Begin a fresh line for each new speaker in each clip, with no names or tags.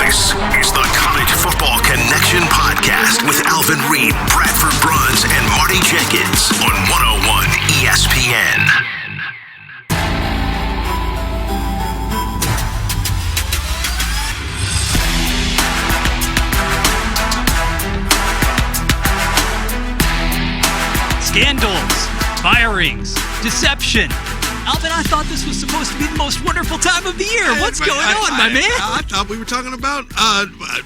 This is the College Football Connection podcast with Alvin, Reid, Bradford, Bruns, and Marty Jenkins on 101 ESPN.
Scandals, firings, deception. Alvin, I thought this was supposed to be the most wonderful time of the year. What's going on, my man?
I thought we were talking about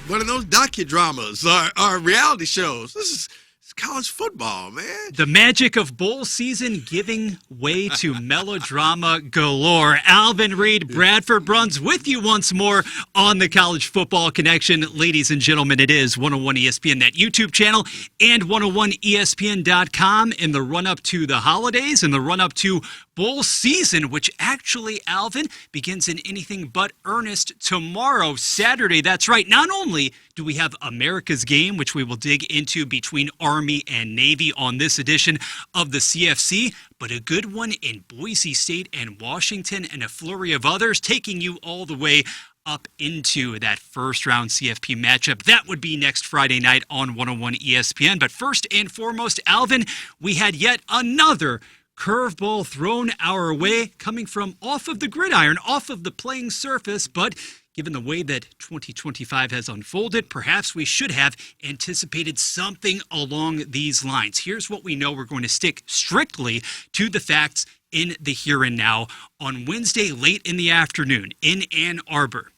one of those docudramas or reality shows. This is college football, man.
The magic of bowl season giving way to melodrama galore. Alvin, Reid, Bradford, Bruns with you once more on the College Football Connection. Ladies and gentlemen, it is 101 ESPN, that YouTube channel, and 101ESPN.com in the run-up to the holidays and the run-up to bowl season, which actually, Alvin, begins in anything but earnest tomorrow, Saturday. That's right. Not only do we have America's Game, which we will dig into between Army and Navy on this edition of the CFC, but a good one in Boise State and Washington, and a flurry of others taking you all the way up into that first-round CFP matchup. That would be next Friday night on 101 ESPN. But first and foremost, Alvin, we had yet another curveball thrown our way, coming from off of the gridiron, off of the playing surface, but given the way that 2025 has unfolded, perhaps we should have anticipated something along these lines. Here's what we know. We're going to stick strictly to the facts in the here and now. On Wednesday, late in the afternoon in Ann Arbor,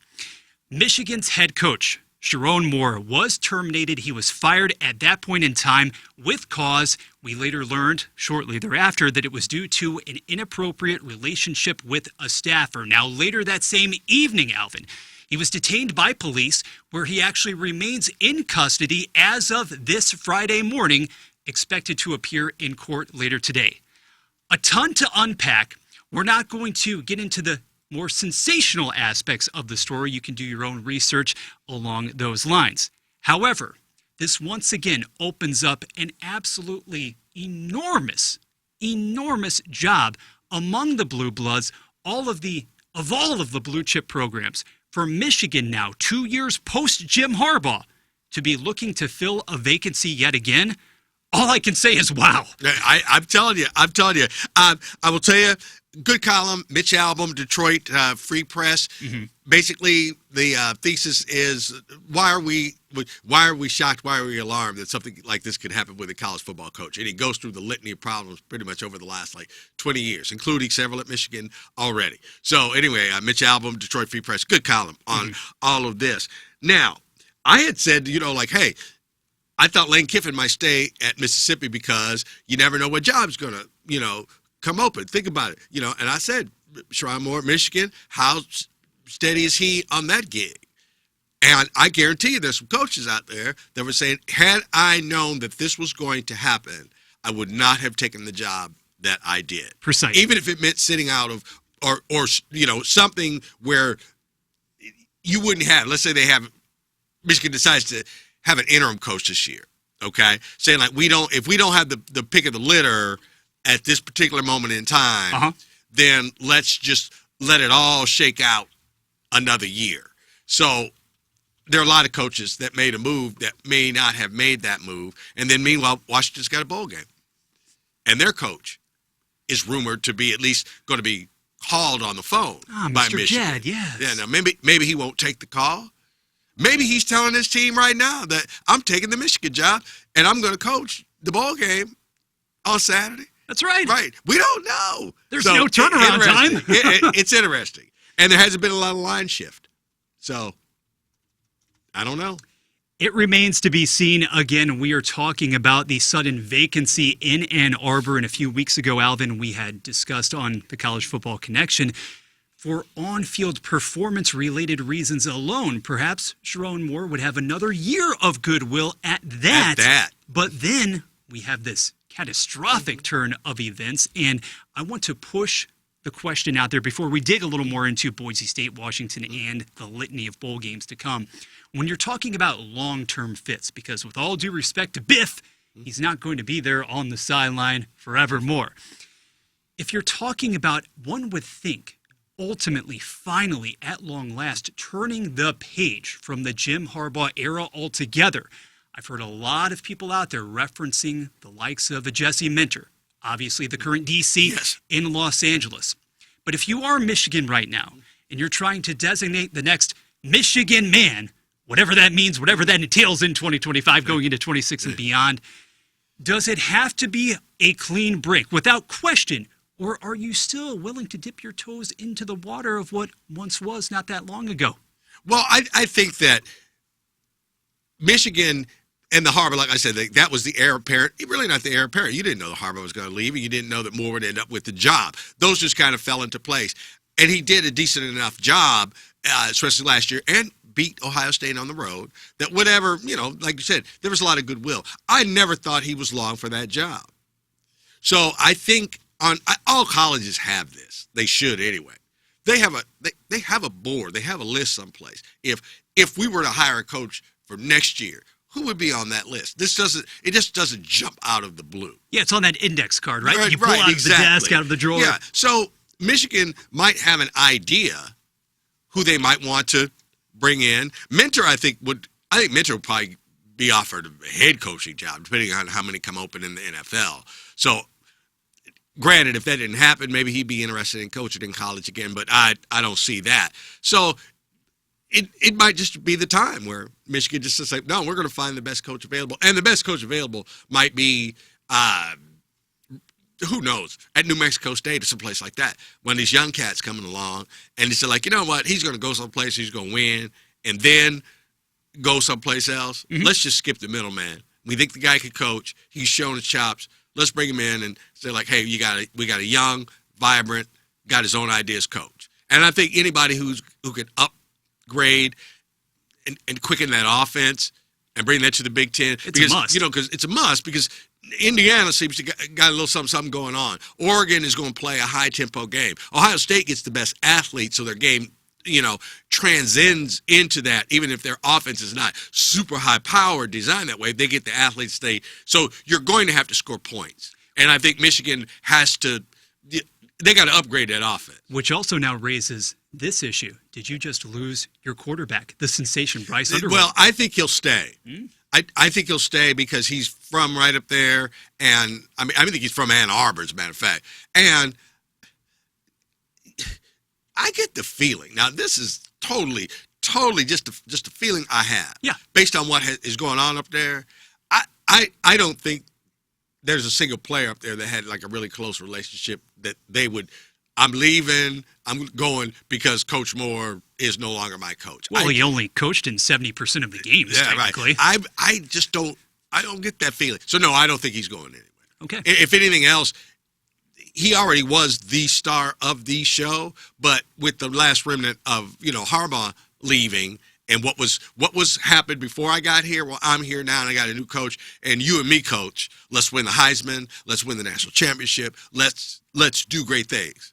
Michigan's head coach, Sherrone Moore, was terminated. He was fired at that point in time with cause. We later learned shortly thereafter that it was due to an inappropriate relationship with a staffer. Now, later that same evening, Alvin, he was detained by police, where he actually remains in custody as of this Friday morning, expected to appear in court later today. A ton to unpack. We're not going to get into the more sensational aspects of the story. You can do your own research along those lines. However, this once again opens up an absolutely enormous job among the Blue Bloods, all of the blue chip programs. For Michigan now, 2 years post Jim Harbaugh, to be looking to fill a vacancy yet again, all I can say is wow.
I'm telling you. I will tell you, good column, Mitch Albom, Detroit Free Press. Mm-hmm. Basically, the thesis is, why are we shocked? Why are we alarmed that something like this could happen with a college football coach? And he goes through the litany of problems pretty much over the last 20 years, including several at Michigan already. So anyway, Mitch Albom, Detroit Free Press, good column on all of this. Now, I had said, hey, I thought Lane Kiffin might stay at Mississippi because you never know what job's going to, come open. Think about it, and I said, Sherrone Moore, Michigan, how steady is he on that gig? And I guarantee you there's some coaches out there that were saying, had I known that this was going to happen, I would not have taken the job that I did.
Precisely.
Even if it meant sitting out of, or something where you wouldn't have, let's say Michigan decides to have an interim coach this year, okay? Saying if we don't have the pick of the litter at this particular moment in time, then let's just let it all shake out another year. So there are a lot of coaches that made a move that may not have made that move. And then meanwhile, Washington's got a bowl game. And their coach is rumored to be at least going to be called on the phone by
Mr.
Michigan.
Jed, yes.
Yeah, now maybe he won't take the call. Maybe he's telling his team right now that I'm taking the Michigan job and I'm going to coach the ball game on Saturday.
That's right.
Right. We don't know.
There's no turnaround time.
It's interesting. And there hasn't been a lot of line shift. So, I don't know.
It remains to be seen. Again, we are talking about the sudden vacancy in Ann Arbor. And a few weeks ago, Alvin, we had discussed on the College Football Connection, for on-field performance-related reasons alone, perhaps Sherrone Moore would have another year of goodwill at that. But then we have this catastrophic turn of events, and I want to push the question out there before we dig a little more into Boise State, Washington, and the litany of bowl games to come. When you're talking about long-term fits, because with all due respect to Biff, he's not going to be there on the sideline forevermore. If you're talking about, one would think, ultimately, finally, at long last, turning the page from the Jim Harbaugh era altogether. I've heard a lot of people out there referencing the likes of a Jesse Minter, obviously the current DC in Los Angeles. But if you are Michigan right now, and you're trying to designate the next Michigan man, whatever that means, whatever that entails in 2025, going into 26 and beyond, does it have to be a clean break without question? Or are you still willing to dip your toes into the water of what once was not that long ago?
Well, I think that Michigan and the Harbaugh, like I said, that was the heir apparent. Really not the heir apparent. You didn't know that Harbaugh was going to leave, and you didn't know that Moore would end up with the job. Those just kind of fell into place. And he did a decent enough job, especially last year, and beat Ohio State on the road, that whatever, like you said, there was a lot of goodwill. I never thought he was long for that job. So I think all colleges have this. They should anyway. They have a board. They have a list someplace. If we were to hire a coach for next year, who would be on that list? It just doesn't jump out of the blue.
Yeah, it's on that index card, right?
Right,
you pull out of the desk, out of the drawer.
Yeah. So Michigan might have an idea who they might want to bring in. Minter, I think Minter would probably be offered a head coaching job, depending on how many come open in the NFL. So, granted, if that didn't happen, maybe he'd be interested in coaching in college again, but I don't see that. So it might just be the time where Michigan just says, no, we're going to find the best coach available. And the best coach available might be, who knows, at New Mexico State or someplace like that, when these young cats coming along, and it's like, you know what, he's going to go someplace, he's going to win, and then go someplace else. Mm-hmm. Let's just skip the middleman. We think the guy could coach. He's shown his chops. Let's bring him in and say, like, hey, we got a young, vibrant, got his own ideas coach. And I think anybody who could upgrade and quicken that offense and bring that to the Big Ten.
It's a must.
Because it's a must because Indiana seems to got a little something going on. Oregon is going to play a high-tempo game. Ohio State gets the best athletes, so their game, transcends into that, even if their offense is not super high-powered, designed that way. They get the athletes. So you're going to have to score points. And I think Michigan they got to upgrade that offense.
Which also now raises this issue. Did you just lose your quarterback, the sensation, Bryce Underwood?
Well, I think he'll stay. I think he'll stay because he's from right up there, and I think he's from Ann Arbor, as a matter of fact. And I get the feeling. Now, this is totally just a feeling I have.
Yeah. Based
on what is going on up there, I don't think there's a single player up there that had like a really close relationship that they would. I'm leaving. I'm going because Coach Moore is no longer my coach.
Well, he only coached in 70% of the games, technically.
Right. I just don't. I don't get that feeling. So no, I don't think he's going anywhere.
Okay.
If anything else, he already was the star of the show, but with the last remnant of Harbaugh leaving and what was happened before I got here. Well, I'm here now and I got a new coach, and you and me, coach. Let's win the Heisman. Let's win the national championship. Let's do great things.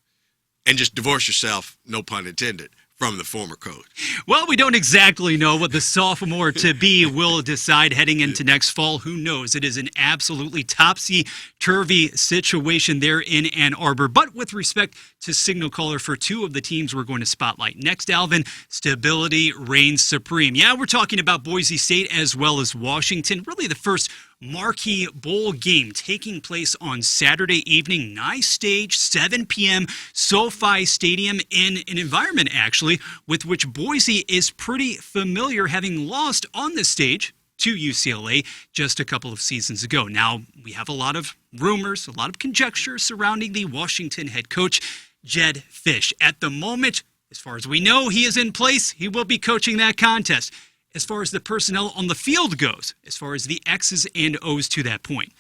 And just divorce yourself, no pun intended, from the former coach.
Well, we don't exactly know what the sophomore-to-be will decide heading into next fall. Who knows? It is an absolutely topsy-turvy situation there in Ann Arbor. But with respect to signal caller for two of the teams we're going to spotlight next, Alvin, stability reigns supreme. Yeah, we're talking about Boise State as well as Washington. Really the first marquee bowl game taking place on Saturday evening. Nice stage, 7 p.m., SoFi Stadium, in an environment, actually, with which Boise is pretty familiar, having lost on the stage to UCLA just a couple of seasons ago. Now, we have a lot of rumors, a lot of conjecture surrounding the Washington head coach, Jedd Fisch. At the moment, as far as we know, he is in place. He will be coaching that contest. As far as the personnel on the field goes, as far as the X's and O's to that point,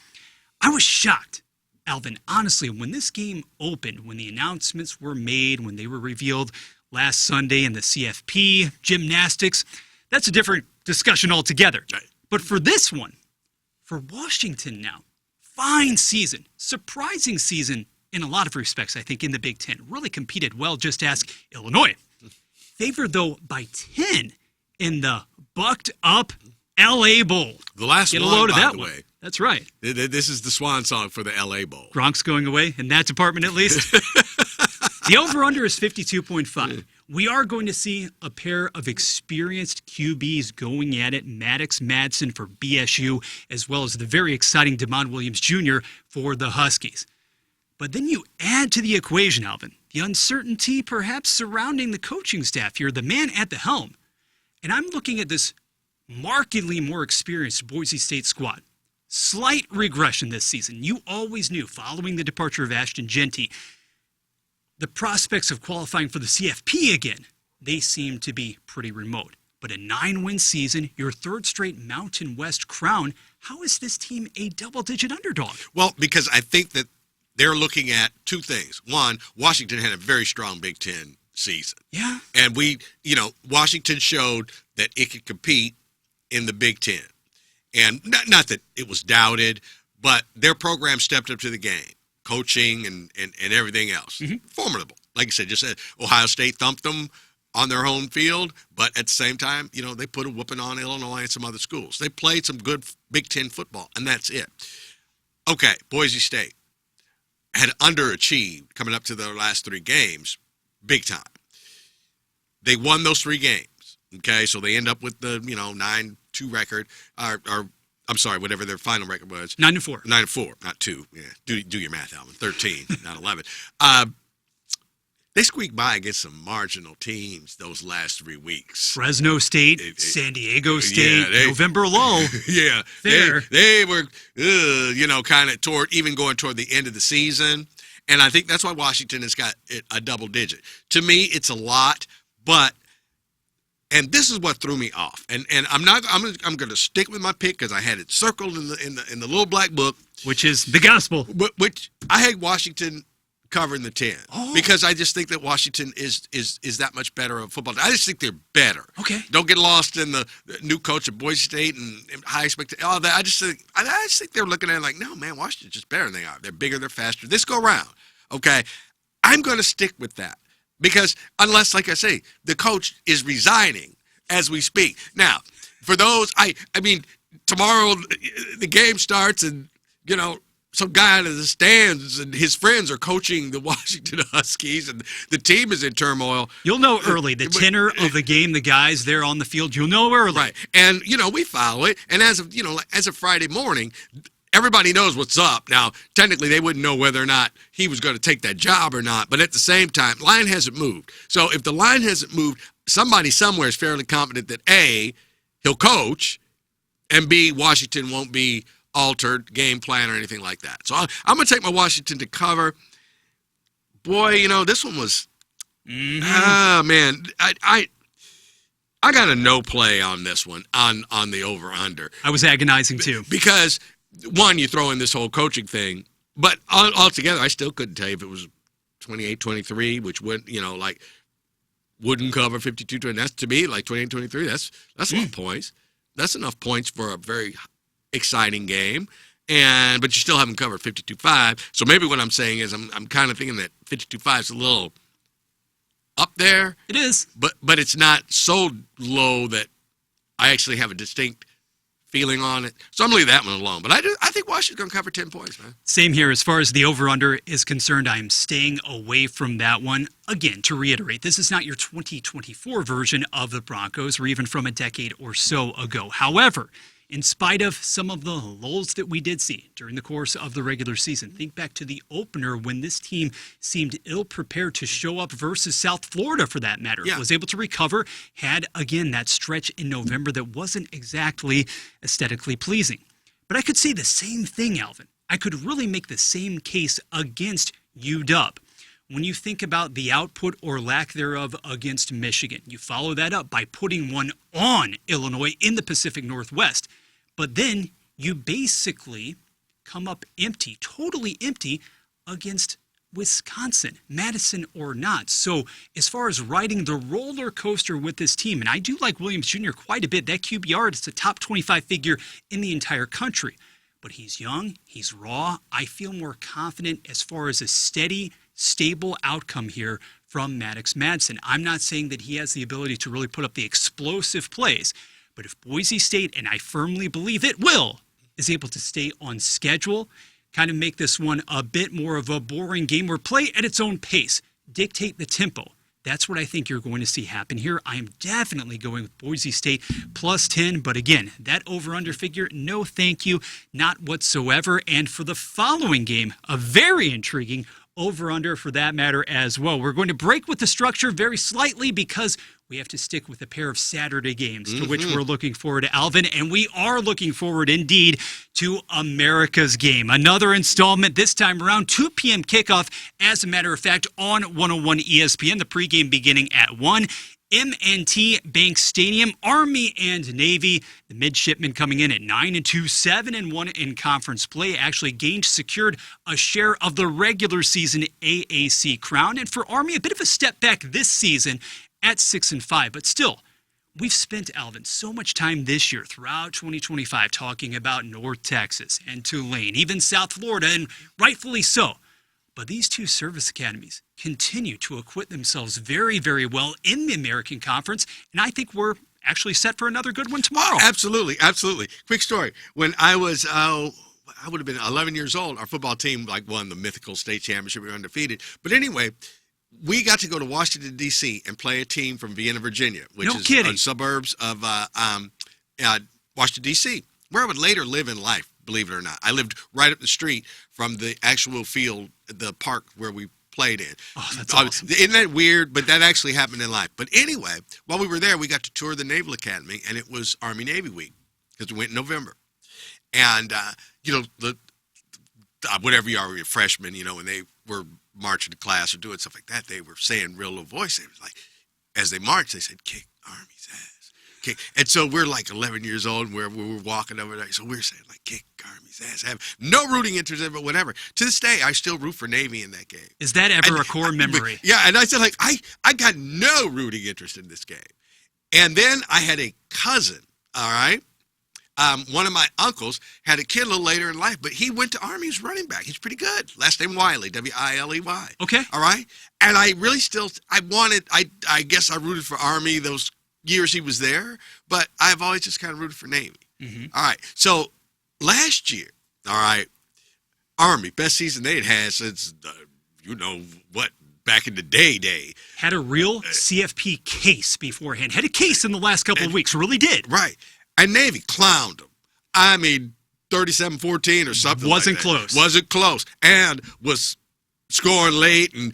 I was shocked, Alvin, honestly, when this game opened, when the announcements were made, when they were revealed last Sunday in the CFP, gymnastics. That's a different discussion altogether.
Right.
But for this one, for Washington now, fine season, surprising season in a lot of respects, I think, in the Big Ten. Really competed well, just ask Illinois. Favored, though, by 10 in the bucked up LA Bowl.
The last
Get
one,
a load of
by
that
the
one.
way.
That's right.
This is the swan song for the LA Bowl.
Gronk's going away in that department, at least. The over-under is 52.5. We are going to see a pair of experienced QBs going at it, Maddox Madsen for BSU, as well as the very exciting Damon Williams Jr. for the Huskies. But then you add to the equation, Alvin, the uncertainty perhaps surrounding the coaching staff here, the man at the helm. And I'm looking at this markedly more experienced Boise State squad. Slight regression this season. You always knew, following the departure of Ashton Jeanty, the prospects of qualifying for the CFP again, they seem to be pretty remote. But a 9-win season, your third straight Mountain West crown, how is this team a double-digit underdog?
Well, because I think that they're looking at two things. One, Washington had a very strong Big Ten season.
Yeah.
And Washington showed that it could compete in the Big Ten. And not that it was doubted, but their program stepped up to the game, coaching and everything else. Mm-hmm. Formidable. Like I said, just Ohio State thumped them on their home field, but at the same time, they put a whooping on Illinois and some other schools. They played some good Big Ten football, and that's it. Okay, Boise State had underachieved coming up to their last 3 games, big time. They won those 3 games. Okay, so they end up with the 9-2 record, or I'm sorry, whatever their final record was.
9-4.
9-4, not 2. Yeah, do your math, Alvin. 13, not 11. They squeaked by against some marginal teams those last 3 weeks.
Fresno State, San Diego State, November lull.
Yeah, they were, kind of going toward the end of the season, and I think that's why Washington has got a double digit. To me, it's a lot, but. And this is what threw me off. And I'm going to stick with my pick because I had it circled in the little black book,
which is the gospel.
Which I had Washington covering the 10 because I just think that Washington is that much better of football. I just think they're better.
Okay.
Don't get lost in the new coach of Boise State and high expectations. All that. I just think they're looking at it like, no, man, Washington's just better than they are. They're bigger. They're faster. This go around. Okay. I'm going to stick with that. Because unless, like I say, the coach is resigning as we speak. Now, for those, I mean, tomorrow the game starts and, some guy out of the stands and his friends are coaching the Washington Huskies and the team is in turmoil.
You'll know early. The tenor of the game, the guys there on the field, you'll know early.
Right. And, we follow it. And as of Friday morning, everybody knows what's up. Now, technically, they wouldn't know whether or not he was going to take that job or not. But at the same time, line hasn't moved. So if the line hasn't moved, somebody somewhere is fairly confident that A, he'll coach, and B, Washington won't be altered game plan or anything like that. So I'm going to take my Washington to cover. Boy, this one was, man, I got a no play on this one, on the over-under.
I was agonizing too.
Because one, you throw in this whole coaching thing, but altogether, I still couldn't tell you if it was 28-23, which would, wouldn't cover 52-20. That's, to me, like 28-23. That's a lot of points. That's enough points for a very exciting game, but you still haven't covered 52-5. So maybe what I'm saying is I'm kind of thinking that 52-5 is a little up there.
It is,
but it's not so low that I actually have a distinct feeling on it. So I'm going to leave that one alone. But I think Washington's going to cover 10 points, man.
Same here. As far as the over-under is concerned, I am staying away from that one. Again, to reiterate, this is not your 2024 version of the Broncos or even from a decade or so ago. However, in spite of some of the lulls that we did see during the course of the regular season, think back to the opener when this team seemed ill-prepared to show up versus South Florida, for that matter.
Yeah.
Was able to recover, had, again, that stretch in November that wasn't exactly aesthetically pleasing. But I could say the same thing, Alvin. I could really make the same case against UW. When you think about the output or lack thereof against Michigan, you follow that up by putting one on Illinois in the Pacific Northwest. But then you basically come up empty, totally empty against Wisconsin, Madison or not. So as far as riding the roller coaster with this team, and I do like Williams Jr. quite a bit. That QBR is a top 25 figure in the entire country. But he's young, he's raw. I feel more confident as far as a steady, stable outcome here from Maddox Madsen. I'm not saying that he has the ability to really put up the explosive plays, but if Boise State, and I firmly believe it will, is able to stay on schedule, kind of make this one a bit more of a boring game or play at its own pace, dictate the tempo. That's what I think you're going to see happen here. I am definitely going with Boise State plus 10. But again, that over-under figure, no thank you, not whatsoever. And for the following game, a very intriguing over-under for that matter as well. We're going to break with the structure very slightly because we have to stick with a pair of Saturday games to which we're looking forward to, Alvin. And we are looking forward indeed to America's game. Another installment this time around, 2 p.m. kickoff, as a matter of fact, on 101 ESPN. The pregame beginning at 1. M&T Bank Stadium, Army and Navy. The midshipmen coming in at 9-2, 7-1 in conference play. Actually secured a share of the regular season AAC crown. And for Army, a bit of a step back this season at 6-5. But still, we've spent, Alvin, so much time this year throughout 2025 talking about North Texas and Tulane, even South Florida, and rightfully so. But these two service academies continue to acquit themselves very, very well in the American Conference, and I think we're actually set for another good one tomorrow.
Absolutely, absolutely. Quick story. When I was, I would have been 11 years old, our football team won the mythical state championship. We were undefeated. But anyway, we got to go to Washington, D.C. and play a team from Vienna, Virginia, which is in suburbs of Washington, D.C., where I would later live in life. Believe it or not. I lived right up the street from the actual field, the park where we played in.
Oh, that's awesome.
Isn't that weird? But that actually happened in life. But anyway, while we were there, we got to tour the Naval Academy, and it was Army-Navy week because we went in November. And, whatever you are, you're a freshman, when they were marching to class or doing stuff like that, they were saying real low voice. It was like, as they marched, they said, "Kick Army's ass." Okay. And so we're 11 years old, and we were walking over there. So we're saying, kick Army's ass. I have no rooting interest in it, but whatever. To this day, I still root for Navy in that game.
Is that ever a core memory?
Yeah, and I said, I got no rooting interest in this game. And then I had a cousin, all right? One of my uncles had a kid a little later in life, but he went to Army as running back. He's pretty good. Last name Wiley, W-I-L-E-Y.
Okay.
All right? And I really I guess I rooted for Army those years he was there, but I've always just kind of rooted for Navy. Mm-hmm. All right. So last year, all right, Army, best season they'd had since, back in the day. Had
a real CFP case beforehand. Had a case in the last couple of weeks. Really did.
Right. And Navy clowned them. I mean, 37-14 or something.
Wasn't close.
Wasn't close. And was scoring late. And,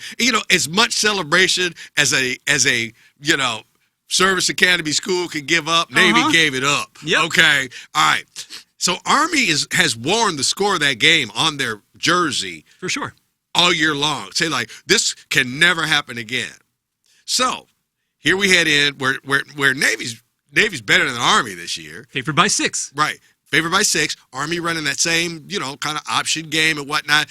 as much celebration as a service academy school could give up, Navy gave it up.
Yep.
Okay. All right. So Army has worn the score of that game on their jersey.
For sure.
All year long. Say this can never happen again. So here we head in where Navy's better than Army this year.
Favored by 6.
Right. Favored by 6. Army running that same, kind of option game and whatnot.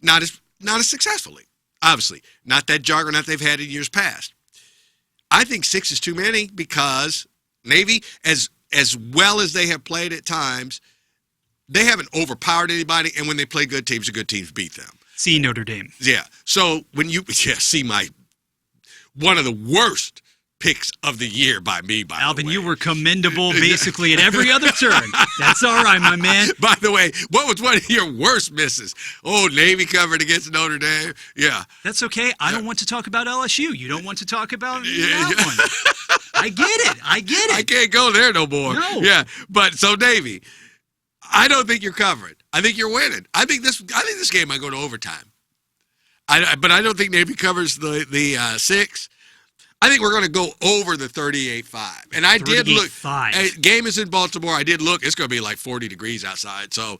Not as successfully. Obviously. Not that juggernaut they've had in years past. I think 6 is too many because Navy, as well as they have played at times, they haven't overpowered anybody, and when they play good teams, the good teams beat them.
See Notre Dame.
Yeah. So see one of the worst picks of the year by me, by
Alvin,
the way.
you were commendable basically at every other turn. That's all right, my man.
By the way, what was one of your worst misses? Oh, Navy covered against Notre Dame. Yeah.
That's okay. I don't want to talk about LSU. You don't want to talk about that one. I get it.
I can't go there no more.
No.
Yeah. But so Navy, I don't think you're covered. I think you're winning. I think this game might go to overtime. But I don't think Navy covers the 6. I think we're going to go over the 38.5. And I did look. Game is in Baltimore. I did look. It's going to be 40 degrees outside, so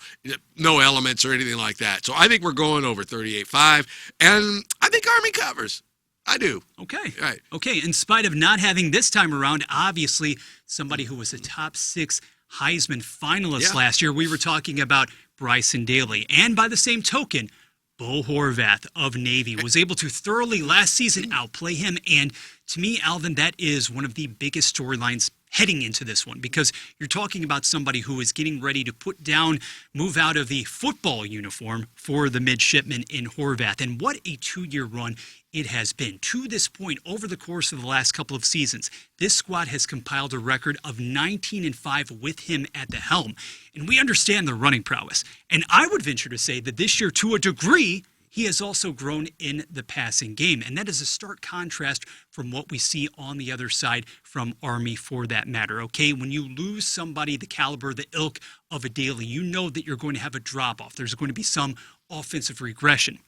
no elements or anything like that. So I think we're going over 38.5. And I think Army covers. I do.
Okay.
Right.
Okay. In spite of not having this time around, obviously, somebody who was a top 6 Heisman finalist last year, we were talking about Bryson Daly. And by the same token, Bo Horvath of Navy was able to thoroughly last season outplay him. And to me, Alvin, that is one of the biggest storylines heading into this one, because you're talking about somebody who is getting ready to move out of the football uniform for the midshipmen in Horvath. And what a 2-year run it has been. To this point, over the course of the last couple of seasons, this squad has compiled a record of 19-5 with him at the helm. And we understand their running prowess. And I would venture to say that this year, to a degree, he has also grown in the passing game. And that is a stark contrast from what we see on the other side from Army for that matter, okay? When you lose somebody the caliber, the ilk of a Daly, you know that you're going to have a drop-off. There's going to be some offensive regression.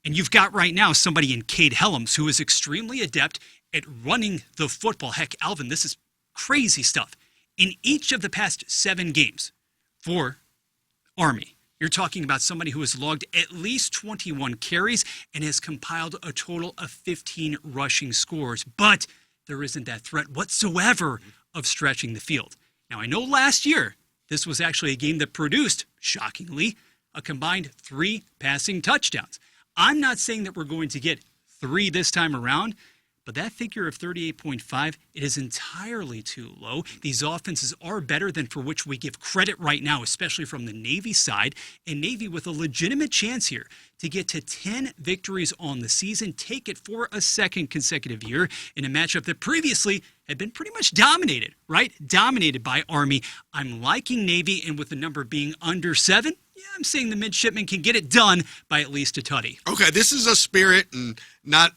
And you've got right now somebody in Cade Helms who is extremely adept at running the football. Heck, Alvin, this is crazy stuff. In each of the past 7 games for Army, you're talking about somebody who has logged at least 21 carries and has compiled a total of 15 rushing scores. But there isn't that threat whatsoever of stretching the field. Now, I know last year this was actually a game that produced, shockingly, a combined 3 passing touchdowns. I'm not saying that we're going to get 3 this time around, but that figure of 38.5, it is entirely too low. These offenses are better than for which we give credit right now, especially from the Navy side. And Navy with a legitimate chance here to get to 10 victories on the season, take it for a second consecutive year in a matchup that previously had been pretty much dominated, right? Dominated by Army. I'm liking Navy, and with the number being under 7, yeah, I'm saying the midshipmen can get it done by at least a tutty.
Okay, this is a spirit and not,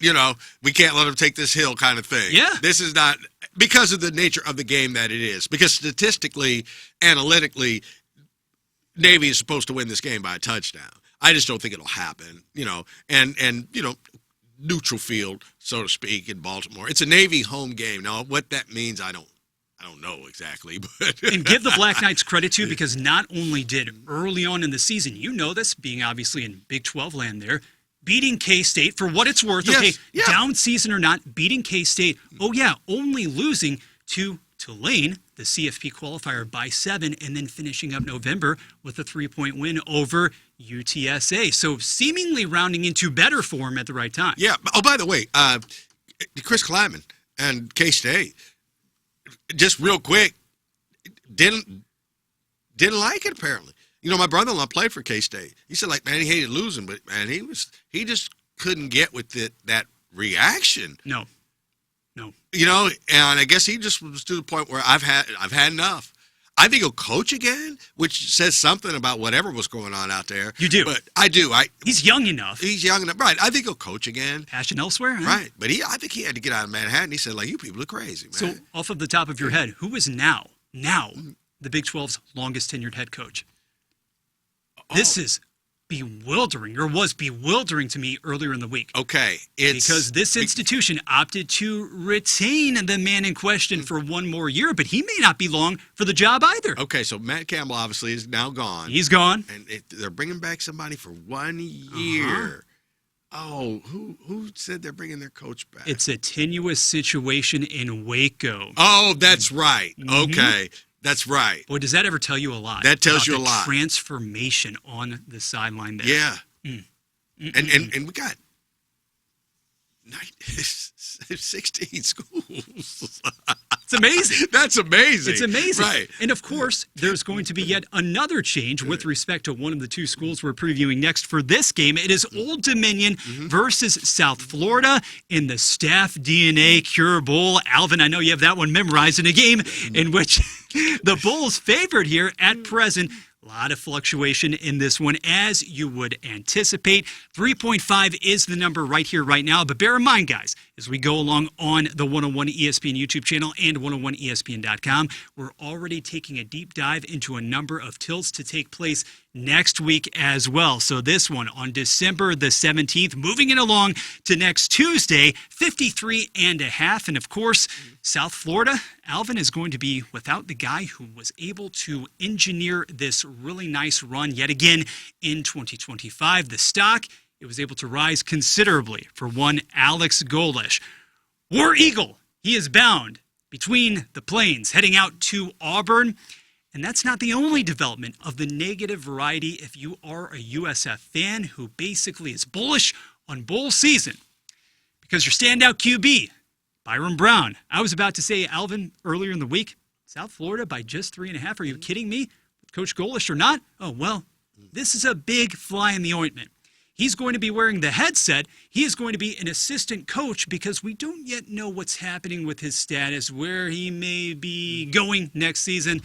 we can't let them take this hill kind of thing.
Yeah.
This is not, because of the nature of the game that it is. Because statistically, analytically, Navy is supposed to win this game by a touchdown. I just don't think it'll happen, and neutral field, so to speak, in Baltimore. It's a Navy home game. Now, what that means, I don't know exactly, but
and give the Black Knights credit too, because not only did early on in the season, you know this, being obviously in Big 12 land there, beating K-State for what it's worth,
yes,
okay,
yeah.
Down season or not, beating K-State, only losing to Tulane, the CFP qualifier, by 7, and then finishing up November with a 3-point win over UTSA. So seemingly rounding into better form at the right time.
Yeah. Oh, by the way, Chris Kleiman and K-State, just real quick, didn't like it apparently. My brother-in-law played for K-State. He said, man, he hated losing, but man, he just couldn't get with that reaction.
No.
And I guess he just was to the point where I've had enough. I think he'll coach again, which says something about whatever was going on out there.
You do.
But I do.
He's young enough.
He's young enough. Right. I think he'll coach again.
Passion elsewhere. Huh?
Right. But I think he had to get out of Manhattan. He said, you people are crazy, man.
So off of the top of your head, who is now the Big 12's longest tenured head coach? This is bewildering, or was bewildering to me earlier in the week.
Okay.
Because this institution opted to retain the man in question for one more year, but he may not be long for the job either.
Okay, so Matt Campbell obviously is now gone.
He's gone.
And they're bringing back somebody for 1 year. Oh, who said they're bringing their coach back?
It's a tenuous situation in Waco.
Oh, that's right. Okay. That's right.
Boy, does that ever tell you a lot?
That tells you
about
a lot.
Transformation on the sideline there.
Yeah. And we got 16 schools.
It's amazing.
That's amazing.
It's amazing.
Right.
And of course, there's going to be yet another change with respect to one of the 2 schools we're previewing next for this game. It is Old Dominion versus South Florida in the Staff DNA Cure Bowl. Alvin, I know you have that one memorized, in a game in which the Bulls favored here at present. A lot of fluctuation in this one, as you would anticipate. 3.5 is the number right here, right now. But bear in mind, guys, as we go along on the 101 ESPN YouTube channel and 101ESPN.com, we're already taking a deep dive into a number of tilts to take place next week as well. So this one on December the 17th, moving it along to next Tuesday, 53.5. And of course, South Florida, Alvin, is going to be without the guy who was able to engineer this really nice run yet again in 2025. The stock, it was able to rise considerably for one Alex Golish. War Eagle, he is bound between the plains, heading out to Auburn. And that's not the only development of the negative variety if you are a USF fan who basically is bullish on bowl season. Because your standout QB, Byron Brown. I was about to say, Alvin, earlier in the week, South Florida by just 3.5. Are you kidding me? Coach Golish or not? Oh, well, this is a big fly in the ointment. He's going to be wearing the headset. He is going to be an assistant coach because we don't yet know what's happening with his status, where he may be going next season.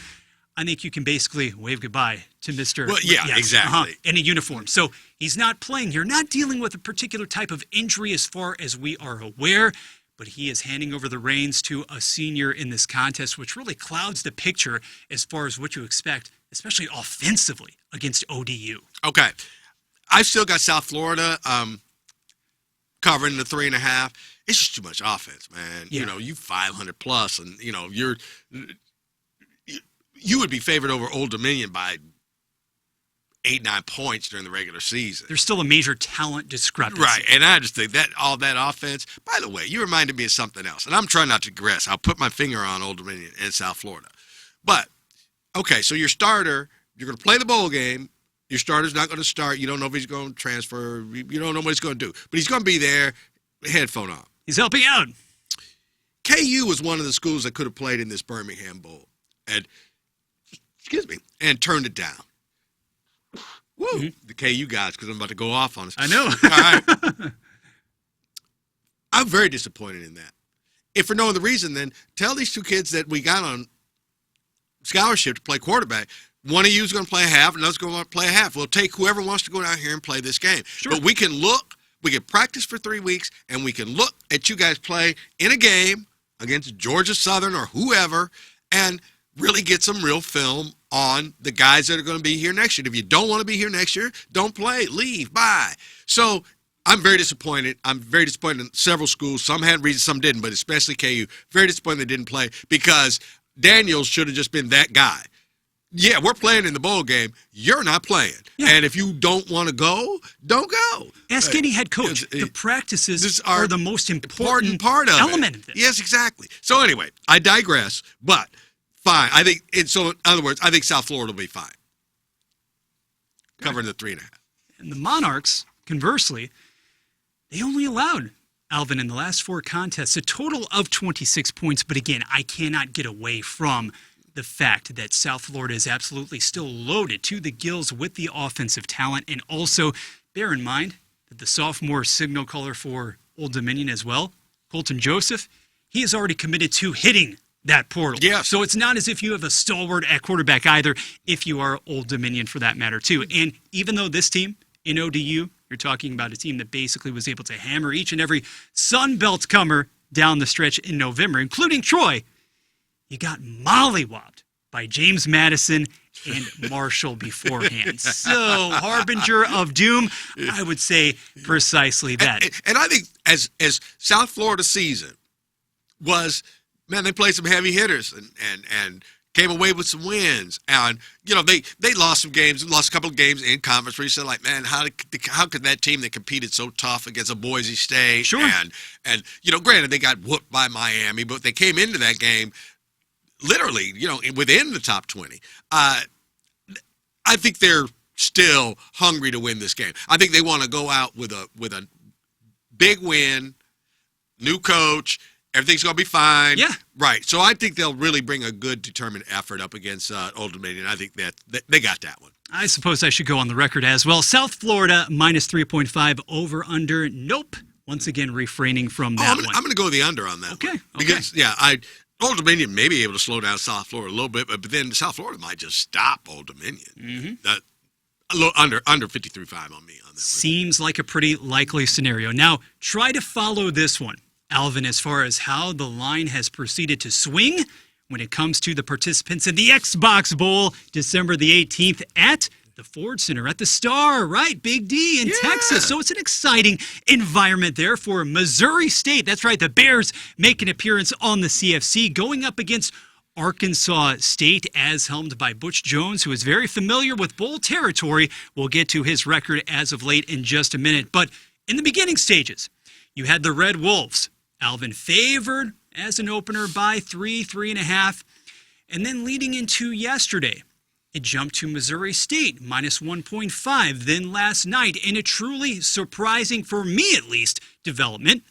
I think you can basically wave goodbye to Mr.
Well, yeah, exactly.
In a uniform. So he's not playing. You're not dealing with a particular type of injury as far as we are aware, but he is handing over the reins to a senior in this contest, which really clouds the picture as far as what you expect, especially offensively against ODU.
Okay. I've still got South Florida covering the 3.5. It's just too much offense, man.
Yeah.
You know, you 500 plus, and you would be favored over Old Dominion by 8-9 points during the regular season.
There's still a major talent discrepancy.
Right, and I just think that all that offense. By the way, you reminded me of something else, and I'm trying not to digress. I'll put my finger on Old Dominion and South Florida. But okay, so your starter, you're going to play the bowl game. Your starter's not going to start. You don't know if he's going to transfer. You don't know what he's going to do, but he's going to be there, headphone on.
He's helping out.
KU was one of the schools that could have played in this Birmingham Bowl, and turned it down. Woo! Mm-hmm. The KU guys, because I'm about to go off on us.
I know.
All right. I'm very disappointed in that. If for no other reason, then tell these two kids that we got on scholarship to play quarterback, one of you is going to play a half, another's going to play a half. We'll take whoever wants to go down here and play this game.
Sure.
But we can practice for 3 weeks, and we can look at you guys play in a game against Georgia Southern or whoever, and really get some real film on the guys that are going to be here next year. If you don't want to be here next year, don't play. Leave. Bye. So I'm very disappointed. I'm very disappointed in several schools. Some had reasons, some didn't, but especially KU. Very disappointed they didn't play because Daniels should have just been that guy. Yeah, we're playing in the bowl game. You're not playing. Yeah. And if you don't want to go, don't go.
Ask any head coach. The practices are the most important
part of
element of this.
Yes, exactly. So anyway, I digress, but fine. I think so. In other words, I think South Florida will be fine, covering the 3.5.
And the Monarchs, conversely, they only allowed Alvin in the last 4 contests a total of 26 points. But again, I cannot get away from the fact that South Florida is absolutely still loaded to the gills with the offensive talent, and also bear in mind that the sophomore signal caller for Old Dominion as well, Colton Joseph, he is already committed to hitting that portal.
Yeah.
So it's not as if you have a stalwart at quarterback either, if you are Old Dominion for that matter too. And even though this team in ODU, you're talking about a team that basically was able to hammer each and every Sun Belt comer down the stretch in November, including Troy, you got mollywopped by James Madison and Marshall beforehand. So, harbinger of doom, I would say precisely that.
And I think as South Florida season was, man, they played some heavy hitters and came away with some wins. And, they lost some games, lost a couple of games in conference where you said, like, man, how could that team that competed so tough against a Boise State?
Sure.
And granted, they got whooped by Miami, but they came into that game literally, within the top 20. I think they're still hungry to win this game. I think they want to go out with a big win, new coach, everything's going to be fine.
Yeah.
Right. So I think they'll really bring a good, determined effort up against Old Dominion. I think that they got that one.
I suppose I should go on the record as well. South Florida, minus 3.5, over, under. Nope. Once again, refraining from that one.
I'm going to go the under on that one.
Okay.
Because, Old Dominion may be able to slow down South Florida a little bit, but then South Florida might just stop Old Dominion. Mm-hmm. Under 53.5 on me on that.
Seems like a pretty likely scenario. Now, try to follow this one, Alvin, as far as how the line has proceeded to swing when it comes to the participants in the Xbox Bowl, December the 18th at the Ford Center, at the Star, right? Big D in Texas. So it's an exciting environment there for Missouri State. That's right, the Bears make an appearance on the CFC, going up against Arkansas State, as helmed by Butch Jones, who is very familiar with bowl territory. We'll get to his record as of late in just a minute. But in the beginning stages, you had the Red Wolves. Alvin favored as an opener by 3.5. And then leading into yesterday, it jumped to Missouri State, minus 1.5. Then last night, in a truly surprising, for me at least, development,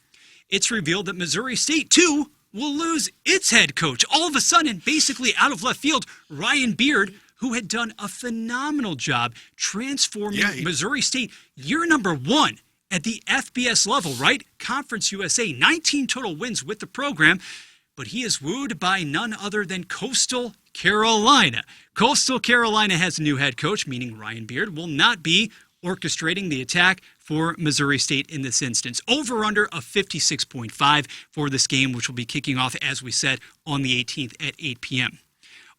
it's revealed that Missouri State, too, will lose its head coach. All of a sudden, basically out of left field, Ryan Beard, who had done a phenomenal job transforming Missouri State, year number 1 at the FBS level, right? Conference USA, 19 total wins with the program. but he is wooed by none other than Coastal Carolina. Coastal Carolina has a new head coach, meaning Ryan Beard will not be orchestrating the attack for Missouri State in this instance. Over-under of 56.5 for this game, which will be kicking off, as we said, on the 18th at 8 p.m.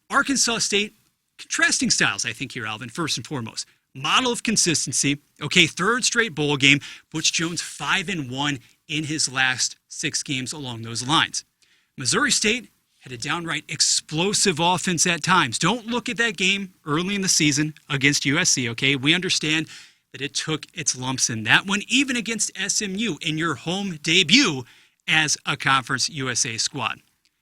Arkansas State, contrasting styles, I think here, Alvin, first and foremost. Model of consistency. Okay, third straight bowl game. Butch Jones 5-1 in his last 6 games along those lines. Missouri State had a downright explosive offense at times. Don't look at that game early in the season against USC, okay? We understand that it took its lumps in that one, even against SMU in your home debut as a Conference USA squad.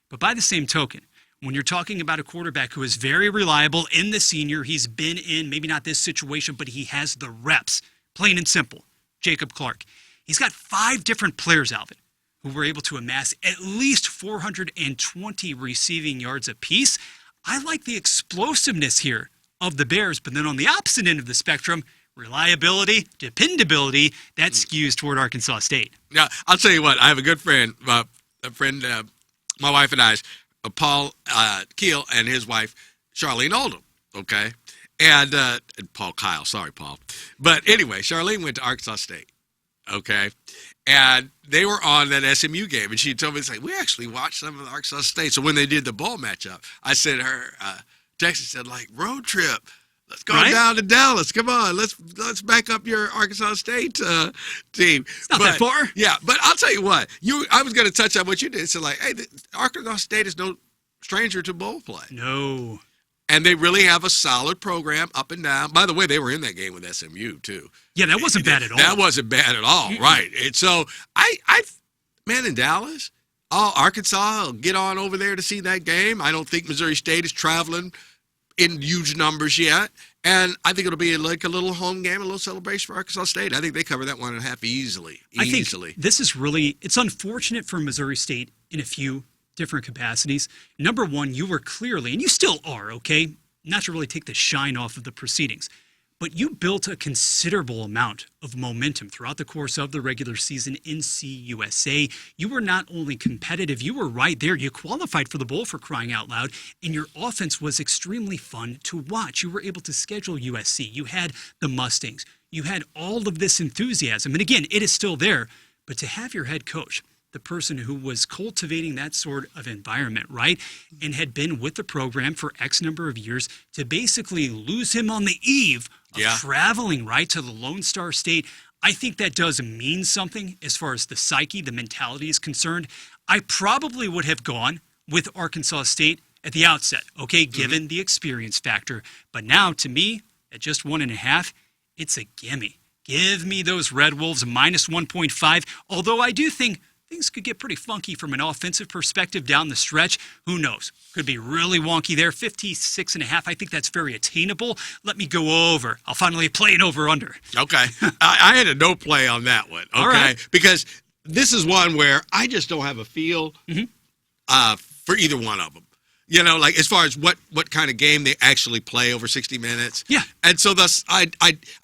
But by the same token, when you're talking about a quarterback who is very reliable in the senior, he's been in, maybe not this situation, but he has the reps, plain and simple, Jacob Clark. He's got 5 different players, Alvin, who were able to amass at least 420 receiving yards apiece. I like the explosiveness here of the Bears, but then on the opposite end of the spectrum, reliability, dependability, that skews toward Arkansas State.
Now, I'll tell you what, I have a good friend, my wife and I, Paul Keel and his wife, Charlene Oldham, okay? And Paul Kyle, sorry, Paul. But anyway, Charlene went to Arkansas State, okay? And they were on that SMU game, and she told me, we actually watched some of the Arkansas State. So when they did the bowl matchup, I sent her, Texas said, road trip. Let's go down to Dallas. Come on, let's back up your Arkansas State team.
It's not that far.
Yeah, but I'll tell you what. I was going to touch on what you did. So, hey, Arkansas State is no stranger to bowl play.
No.
And they really have a solid program up and down. By the way, they were in that game with SMU, too.
Yeah, that wasn't bad at all.
That wasn't bad at all, right. And so, man, in Dallas, Arkansas will get on over there to see that game. I don't think Missouri State is traveling in huge numbers yet. And I think it'll be like a little home game, a little celebration for Arkansas State. I think they cover that 1.5 easily.
I think this is really, it's unfortunate for Missouri State in a few different capacities. Number one, you were clearly, and you still are, okay, not to really take the shine off of the proceedings, but you built a considerable amount of momentum throughout the course of the regular season in CUSA. You were not only competitive, you were right there. You qualified for the bowl, for crying out loud, and your offense was extremely fun to watch. You were able to schedule USC. You had the Mustangs. You had all of this enthusiasm. And again, it is still there, but to have your head coach, the person who was cultivating that sort of environment, right, and had been with the program for X number of years, to basically lose him on the eve of traveling, right, to the Lone Star State, I think that does mean something as far as the psyche, the mentality is concerned. I probably would have gone with Arkansas State at the outset, okay, given the experience factor. But now, to me, at just 1.5, it's a gimme. Give me those Red Wolves minus 1.5, although I do think things could get pretty funky from an offensive perspective down the stretch. Who knows? Could be really wonky there. 56.5. I think that's very attainable. Let me go over. I'll finally play an over-under.
Okay. I had a no play on that one. Okay.
All right.
Because this is one where I just don't have a feel for either one of them. You know, like as far as what kind of game they actually play over 60 minutes.
Yeah.
And so thus, I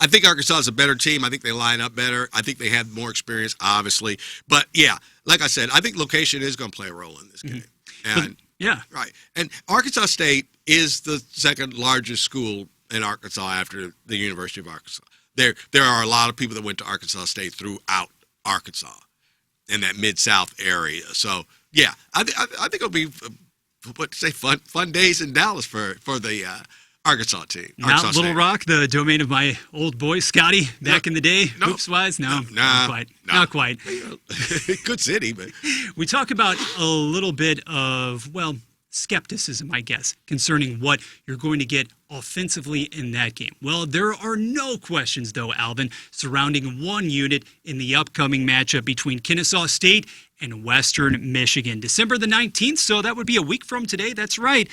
think Arkansas is a better team. I think they line up better. I think they have more experience, obviously. But, yeah, like I said, I think location is going to play a role in this game. And
yeah.
Right. And Arkansas State is the second largest school in Arkansas after the University of Arkansas. There are a lot of people that went to Arkansas State throughout Arkansas in that Mid-South area. So, yeah, I think it'll be fun days in Dallas for the Arkansas team.
Not Little Rock, the domain of my old boy Scotty back in the day, hoops-wise? No, not quite.
Good city, but
we talk about a little bit of, skepticism, I guess, concerning what you're going to get offensively in that game. Well, there are no questions, though, Alvin, surrounding one unit in the upcoming matchup between Kennesaw State and Western Michigan. December the 19th, so that would be a week from today. That's right.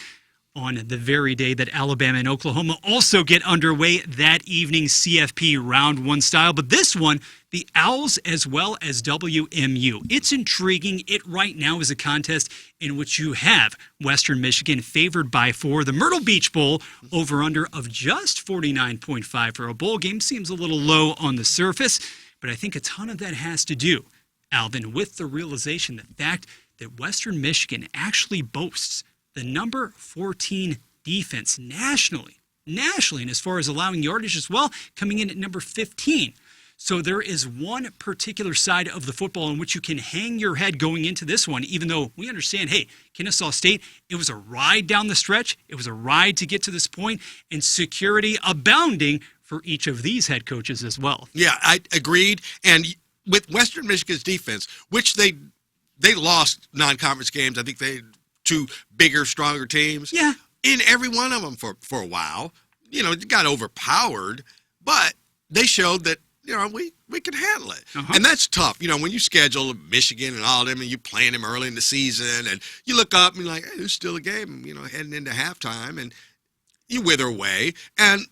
On the very day that Alabama and Oklahoma also get underway that evening, CFP Round 1 style. But this one, the Owls as well as WMU. It's intriguing. It right now is a contest in which you have Western Michigan favored by 4. The Myrtle Beach Bowl over-under of just 49.5 for a bowl game seems a little low on the surface, but I think a ton of that has to do, Alvin, with the realization, the fact that Western Michigan actually boasts the number 14 defense nationally, and as far as allowing yardage as well, coming in at number 15. So there is one particular side of the football in which you can hang your head going into this one, even though we understand, hey, Kennesaw State, it was a ride down the stretch. It was a ride to get to this point, and security abounding for each of these head coaches as well.
Yeah, I agreed. And with Western Michigan's defense, which they lost non-conference games, I think they two bigger, stronger teams.
Yeah.
In every one of them for a while. It got overpowered, but they showed that, we can handle it.
Uh-huh.
And that's tough. When you schedule Michigan and all of them and you playing them early in the season and you look up and you're like, hey, there's still a game, heading into halftime, and you wither away. And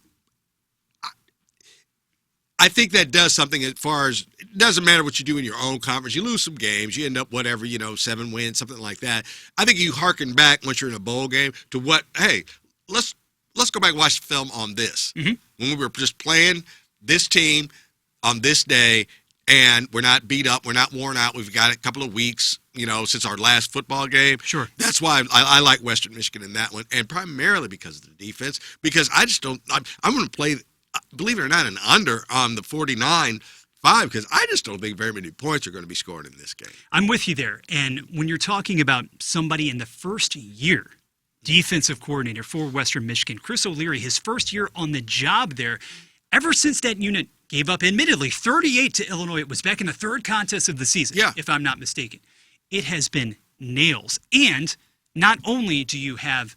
I think that does something as far as it doesn't matter what you do in your own conference. You lose some games, you end up whatever, 7 wins, something like that. I think you hearken back once you're in a bowl game to what, hey, let's go back and watch the film on this.
Mm-hmm.
When we were just playing this team on this day, and we're not beat up, we're not worn out, we've got a couple of weeks, since our last football game.
Sure.
That's why I like Western Michigan in that one, and primarily because of the defense, because I just don't, I'm going to play, believe it or not, an under on the 49-5, because I just don't think very many points are going to be scored in this game.
I'm with you there. And when you're talking about somebody in the first year, defensive coordinator for Western Michigan, Chris O'Leary, his first year on the job there, ever since that unit gave up, admittedly, 38 to Illinois. It was back in the third contest of the season, if I'm not mistaken. It has been nails. And not only do you have,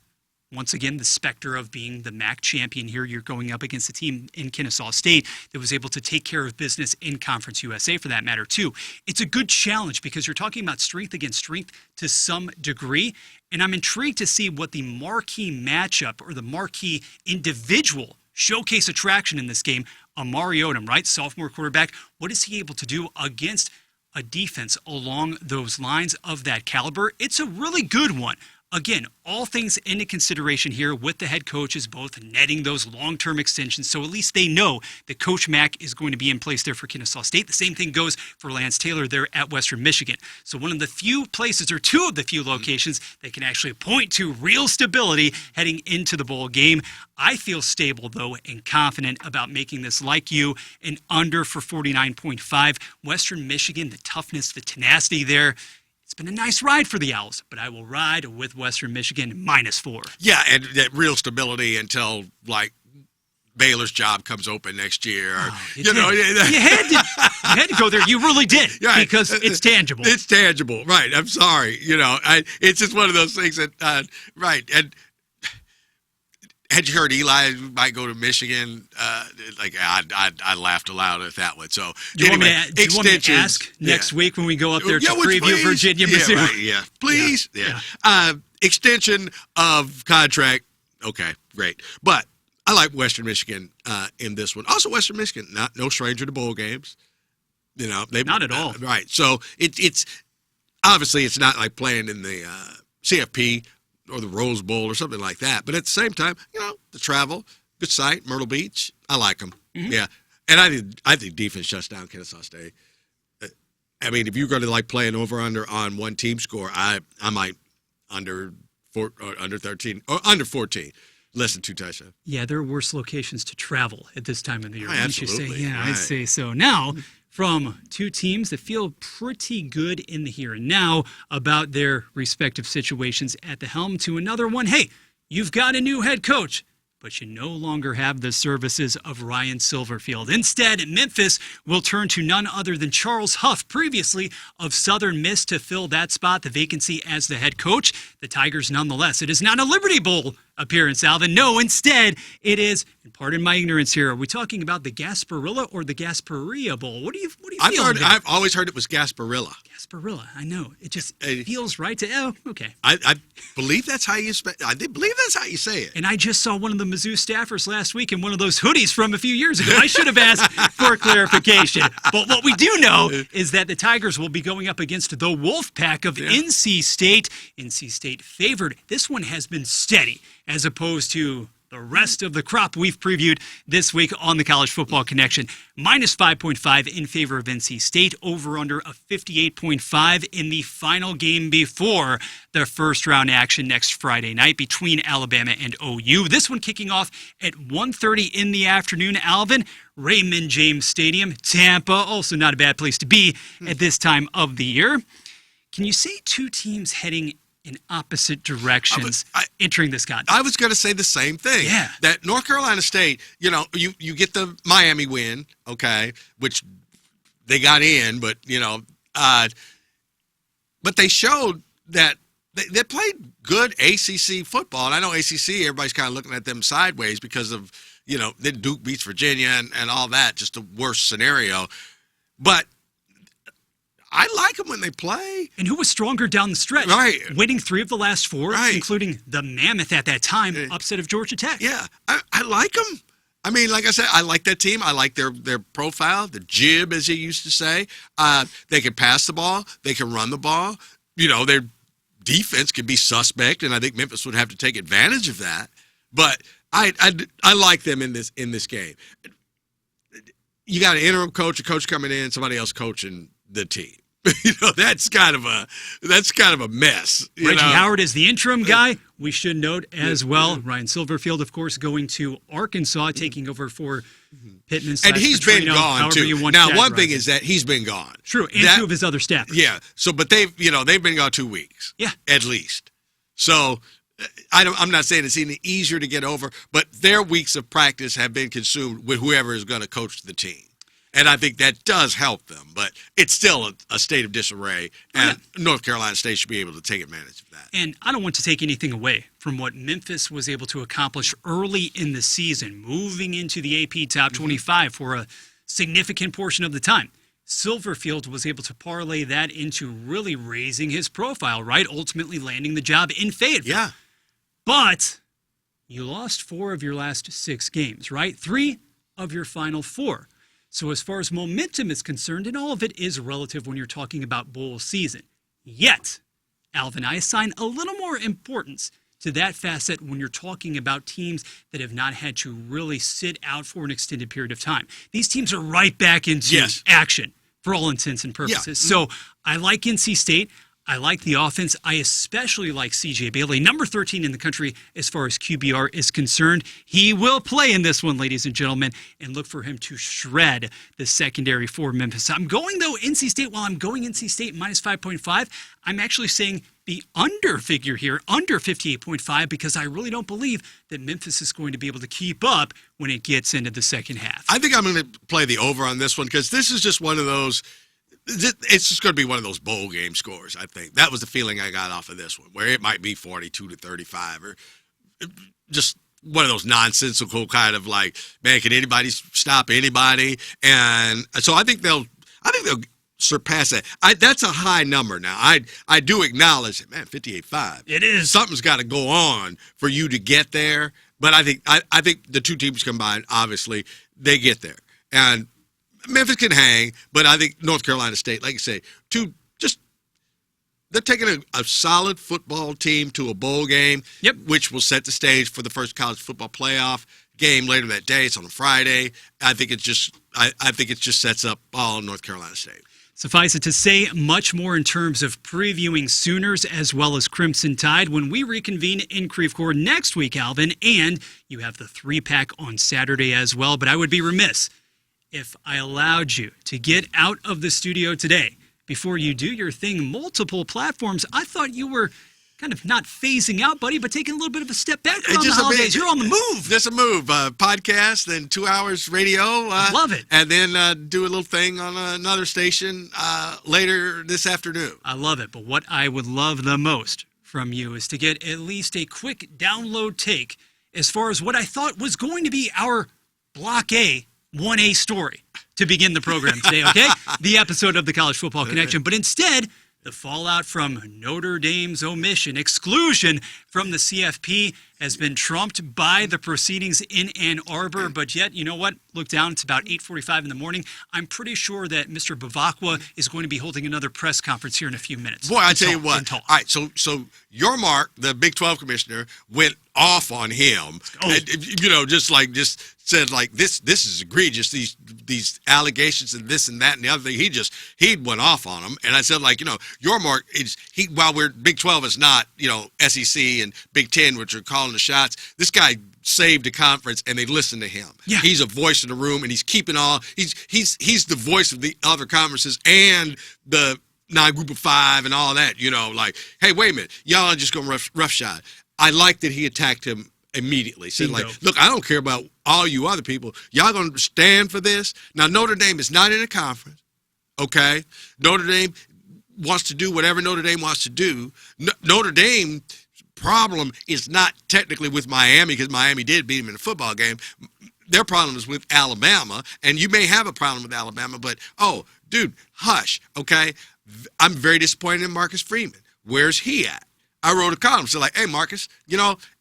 once again, the specter of being the MAC champion here, you're going up against a team in Kennesaw State that was able to take care of business in Conference USA, for that matter, too. It's a good challenge because you're talking about strength against strength to some degree. And I'm intrigued to see what the marquee matchup or the marquee individual showcase attraction in this game, Amari Odom, right? Sophomore quarterback. What is he able to do against a defense along those lines of that caliber? It's a really good one. Again, all things into consideration here with the head coaches both netting those long-term extensions, so at least they know that Coach Mack is going to be in place there for Kennesaw State. The same thing goes for Lance Taylor there at Western Michigan. So one of the few places, or two of the few locations, that can actually point to real stability heading into the bowl game. I feel stable, though, and confident about making this, like you, an under for 49.5. Western Michigan, the toughness, the tenacity there. It's been a nice ride for the Owls, but I will ride with Western Michigan -4.
Yeah, and that real stability until, Baylor's job comes open next year.
You had to go there. You really did,
right,
because it's tangible.
It's tangible, right. I'm sorry. It's just one of those things that, right. And had you heard Eli might go to Michigan? I laughed aloud at that one. So
do you want me to ask next week when we go up there to preview
please?
Virginia, Missouri?
Right, yeah, please. Yeah. Extension of contract. Okay, great. But I like Western Michigan in this one. Also, Western Michigan, no stranger to bowl games.
Not at all.
Right. So it's obviously it's not like playing in the CFP or the Rose Bowl or something like that. But at the same time, the travel, good site, Myrtle Beach, I like them. Mm-hmm. Yeah. And I think defense shuts down Kennesaw State. I mean, if you're going to playing over-under on one team score, I might under 13 or under 14. Less than 2 touchdowns.
Yeah, there are worse locations to travel at this time of the year.
Absolutely.
Yeah,
right.
I'd say so. Now, from two teams that feel pretty good in the here and now about their respective situations at the helm, to another one, hey, you've got a new head coach, but you no longer have the services of Ryan Silverfield. Instead, Memphis will turn to none other than Charles Huff, previously of Southern Miss, to fill that spot, the vacancy as the head coach. The Tigers, nonetheless, it is not a Liberty Bowl appearance, Alvin. No, instead, it is, and pardon my ignorance here, are we talking about the Gasparilla or the Gasparilla Bowl? What do you feel?
I've always heard it was Gasparilla.
Gasparilla, I know. It just feels right to, okay.
I believe that's how you say it.
And I just saw one of the Mizzou staffers last week in one of those hoodies from a few years ago. I should have asked for clarification. But what we do know is that the Tigers will be going up against the Wolfpack of NC State. NC State favored. This one has been steady, as opposed to the rest of the crop we've previewed this week on the College Football Connection. Minus 5.5 in favor of NC State, over under a 58.5 in the final game before the first round action next Friday night between Alabama and OU. This one kicking off at 1:30 in the afternoon. Alvin, Raymond James Stadium, Tampa, also not a bad place to be at this time of the year. Can you see two teams heading in opposite directions entering this contest?
I was going to say the same thing.
Yeah.
That North Carolina State, you get the Miami win, okay, which they got in, but, but they showed that they played good ACC football. And I know ACC, everybody's kind of looking at them sideways because of, then Duke beats Virginia and all that, just a worse scenario. But I like them when they play.
And who was stronger down the stretch?
Right.
Winning 3 of the last 4,
right,
including the Mammoth at that time, upset of Georgia Tech.
Yeah, I like them. I mean, like I said, I like that team. I like their profile, the jib, as you used to say. They can pass the ball. They can run the ball. Their defense can be suspect, and I think Memphis would have to take advantage of that. But I like them in this game. You got an interim coach, a coach coming in, somebody else coaching the team. That's kind of a mess.
Reggie Howard is the interim guy. We should note as well, Ryan Silverfield, of course, going to Arkansas, taking over for Pittman.
And he's been gone too. Now, one thing is that he's been gone.
True, and 2 of his other staff.
Yeah. So, but they've been gone 2 weeks.
Yeah,
at least. So, I'm not saying it's any easier to get over, but their weeks of practice have been consumed with whoever is going to coach the team. And I think that does help them, but it's still a state of disarray, and North Carolina State should be able to take advantage of that.
And I don't want to take anything away from what Memphis was able to accomplish early in the season, moving into the AP Top 25 for a significant portion of the time. Silverfield was able to parlay that into really raising his profile, right? Ultimately landing the job in Fayetteville.
Yeah.
But you lost 4 of your last 6 games, right? 3 of your final 4. So as far as momentum is concerned, and all of it is relative when you're talking about bowl season. Yet, Alvin, I assign a little more importance to that facet when you're talking about teams that have not had to really sit out for an extended period of time. These teams are right back into action for all intents and purposes. Yeah. So I like NC State. I like the offense. I especially like C.J. Bailey, number 13 in the country as far as QBR is concerned. He will play in this one, ladies and gentlemen, and look for him to shred the secondary for Memphis. I'm going, though, NC State. While I'm going NC State minus 5.5, I'm actually saying the under figure here, under 58.5, because I really don't believe that Memphis is going to be able to keep up when it gets into the second half.
I think I'm going to play the over on this one because this is just one of those – it's just going to be one of those bowl game scores, I think. That was the feeling I got off of this one, where it might be 42-35 or just one of those nonsensical kind of like, man, can anybody stop anybody? And so I think they'll surpass that. That's a high number now. I do acknowledge it, man, 58.5.
It is.
Something's got to go on for you to get there. But I think the two teams combined, obviously, they get there. And Memphis can hang, but I think North Carolina State, like you say, they're taking a solid football team to a bowl game, which will set the stage for the first college football playoff game later that day. It's on a Friday. I think it just sets up all North Carolina State.
Suffice it to say, much more in terms of previewing Sooners as well as Crimson Tide when we reconvene in Creve Coeur next week, Alvin, and you have the 3-pack on Saturday as well. But I would be remiss if I allowed you to get out of the studio today before you do your thing, multiple platforms. I thought you were kind of not phasing out, buddy, but taking a little bit of a step back from the holidays. You're on the move.
Just a move. Podcast, then 2 hours radio.
I love it.
And then do a little thing on another station later this afternoon.
I love it. But what I would love the most from you is to get at least a quick download take as far as what I thought was going to be our Block A 1A story to begin the program today, okay? The episode of the College Football Connection. But instead, the fallout from Notre Dame's exclusion from the CFP has been trumped by the proceedings in Ann Arbor. But yet, you know what? Look down. It's about 8:45 in the morning. I'm pretty sure that Mr. Bavakwa is going to be holding another press conference here in a few minutes.
Boy, I tell you what. All right, so your Mark, the Big 12 commissioner, went off on him.
Oh.
And, just said like this is egregious, these allegations and this and that and the other thing. He went off on him. And I said, like, your Mark while we're Big 12 is not, SEC and Big 10, which are calling the shots, this guy saved the conference and they listened to him.
Yeah.
He's a voice in the room and he's keeping he's the voice of the other conferences and the non-group of five and all that, like, hey, wait a minute, y'all are just going roughshod. I like that he attacked him immediately. Said, like, look, I don't care about all you other people. Y'all going to stand for this? Now, Notre Dame is not in a conference, okay? Notre Dame wants to do whatever Notre Dame wants to do. Notre Dame's problem is not technically with Miami, because Miami did beat them in a football game. Their problem is with Alabama, and you may have a problem with Alabama, but, oh, dude, hush, okay? I'm very disappointed in Marcus Freeman. Where's he at? I wrote a column. So, like, hey, Marcus,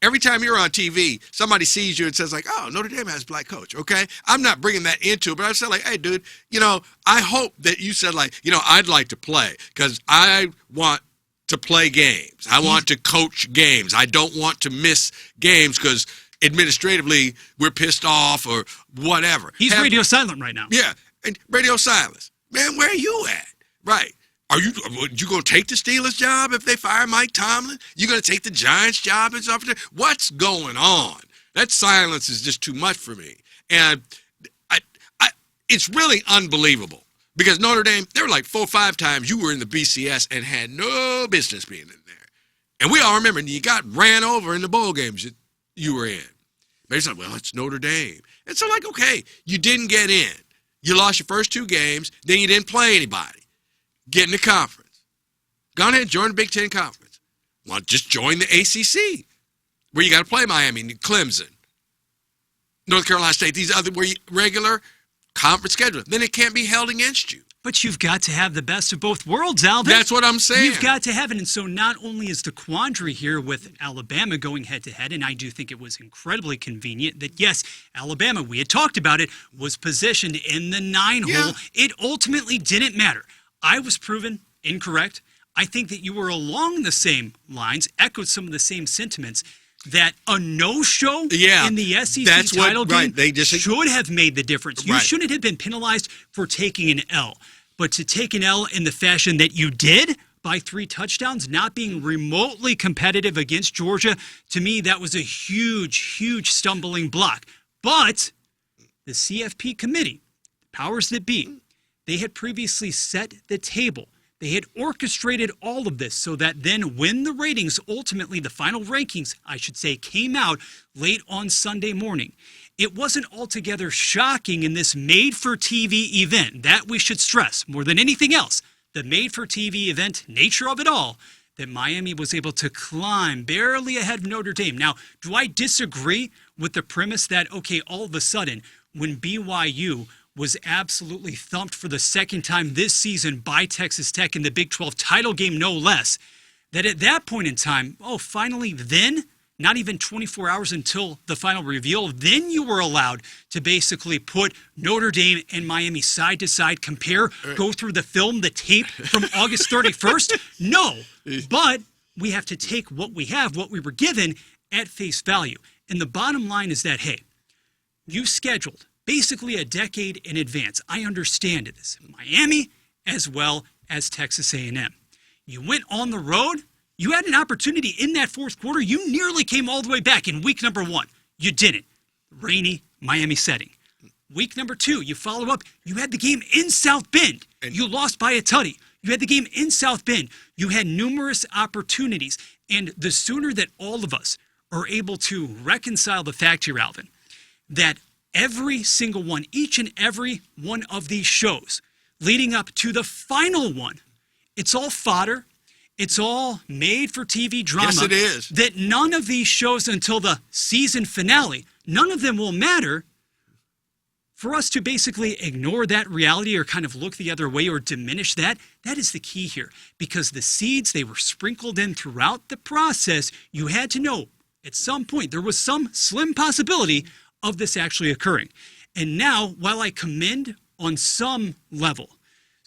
every time you're on TV, somebody sees you and says, like, oh, Notre Dame has a black coach, okay? I'm not bringing that into it, but I said, like, hey, dude, I hope that you said, like, I'd like to play because I want to play games. I want to coach games. I don't want to miss games because administratively we're pissed off or whatever.
He's radio silent right now.
Yeah, and radio silence. Man, where are you at? Right. Are you going to take the Steelers job if they fire Mike Tomlin? You going to take the Giants job and stuff? What's going on? That silence is just too much for me. And it's really unbelievable because Notre Dame, there were like 4 or 5 times you were in the BCS and had no business being in there. And we all remember you got ran over in the bowl games that you were in. But it's like, well, it's Notre Dame. And so, like, okay, you didn't get in. You lost your first 2 games, then you didn't play anybody. Get in the conference. Go ahead and join the Big Ten Conference. Well, just join the ACC, where you got to play Miami, Clemson, North Carolina State, these other regular conference schedule. Then it can't be held against you.
But you've got to have the best of both worlds, Alvin.
That's what I'm saying.
You've got to have it. And so not only is the quandary here with Alabama going head-to-head, and I do think it was incredibly convenient that, yes, Alabama, we had talked about it, was positioned in the 9-hole. It ultimately didn't matter. I was proven incorrect. I think that you were along the same lines, echoed some of the same sentiments, that a no-show in the SEC title game should have made the difference. You shouldn't have been penalized for taking an L. But to take an L in the fashion that you did, by 3 touchdowns, not being remotely competitive against Georgia, to me, that was a huge, huge stumbling block. But the CFP committee, the powers that be, they had previously set the table. They had orchestrated all of this so that then when the ratings, ultimately the final rankings, I should say, came out late on Sunday morning, it wasn't altogether shocking in this made-for-TV event, that we should stress more than anything else, the made-for-TV event nature of it all, that Miami was able to climb barely ahead of Notre Dame. Now, do I disagree with the premise that, okay, all of a sudden, when BYU was absolutely thumped for the second time this season by Texas Tech in the Big 12 title game, no less, that at that point in time, finally then, not even 24 hours until the final reveal, then you were allowed to basically put Notre Dame and Miami side to side, compare, go through the film, the tape from August 31st? No, but we have to take what we have, what we were given, at face value. And the bottom line is that, hey, you scheduled basically a decade in advance. I understand it. This Miami as well as Texas A&M. You went on the road. You had an opportunity in that fourth quarter. You nearly came all the way back in week number 1. You didn't. Rainy Miami setting. Week number 2, you follow up. You had the game in South Bend. You lost by a tutty. You had the game in South Bend. You had numerous opportunities. And the sooner that all of us are able to reconcile the fact here, Alvin, that every single one, each and every one of these shows leading up to the final one, it's all fodder. It's all made for TV drama.
Yes, it is.
That none of these shows until the season finale, none of them will matter for us to basically ignore that reality or kind of look the other way or diminish that. That is the key here, because the seeds, they were sprinkled in throughout the process. You had to know at some point, there was some slim possibility of this actually occurring. And now, while I commend on some level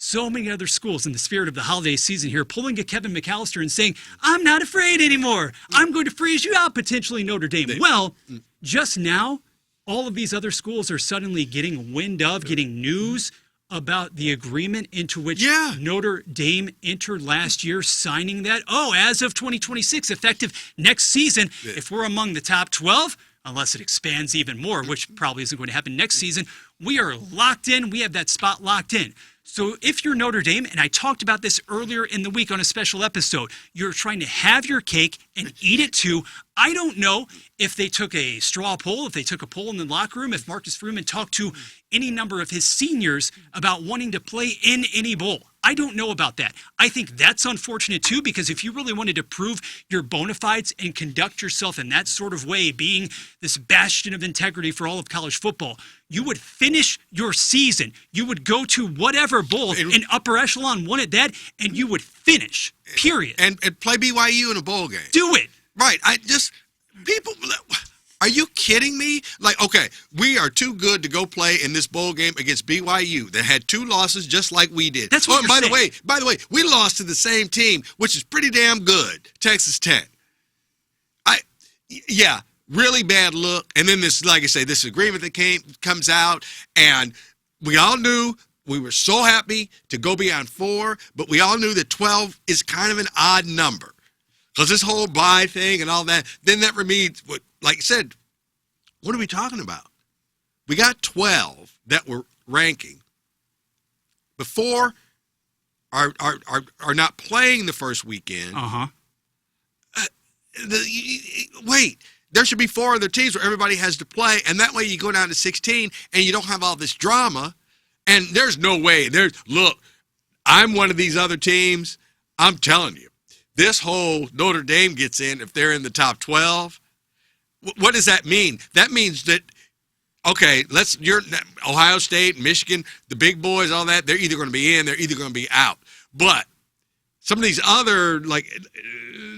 so many other schools in the spirit of the holiday season here pulling a Kevin McAllister and saying, I'm not afraid anymore. I'm going to freeze you out, potentially Notre Dame. Well, just now, all of these other schools are suddenly getting wind of, getting news about the agreement into which Notre Dame entered last year, signing that. Oh, as of 2026, effective next season, if we're among the top 12, unless it expands even more, which probably isn't going to happen next season, we are locked in. We have that spot locked in. So if you're Notre Dame, and I talked about this earlier in the week on a special episode, you're trying to have your cake and eat it too. I don't know if they took a straw poll, if they took a poll in the locker room, if Marcus Freeman talked to any number of his seniors about wanting to play in any bowl. I don't know about that. I think that's unfortunate too, because if you really wanted to prove your bona fides and conduct yourself in that sort of way, being this bastion of integrity for all of college football, you would finish your season. You would go to whatever bowl in upper echelon one at that, and you would finish, period.
And play BYU in a bowl game.
Do it.
Right. People, are you kidding me? Like, okay, we are too good to go play in this bowl game against BYU that had 2 losses just like we did.
That's what
by the way, we lost to the same team, which is pretty damn good, Texas Tech. Really bad look. And then this, like I say, this agreement that comes out, and we all knew we were so happy to go beyond 4, but we all knew that 12 is kind of an odd number. Because this whole bye thing and all that, then that means, like you said, what are we talking about? We got 12 that we're ranking. Before are not playing the first weekend. Wait, there should be 4 other teams where everybody has to play, and that way you go down to 16 and you don't have all this drama. And there's no way. Look, I'm one of these other teams. I'm telling you. This whole Notre Dame gets in if they're in the top 12. What does that mean? That means that, okay, you're Ohio State, Michigan, the big boys, all that, they're either going to be in, they're either going to be out. But some of these other, like,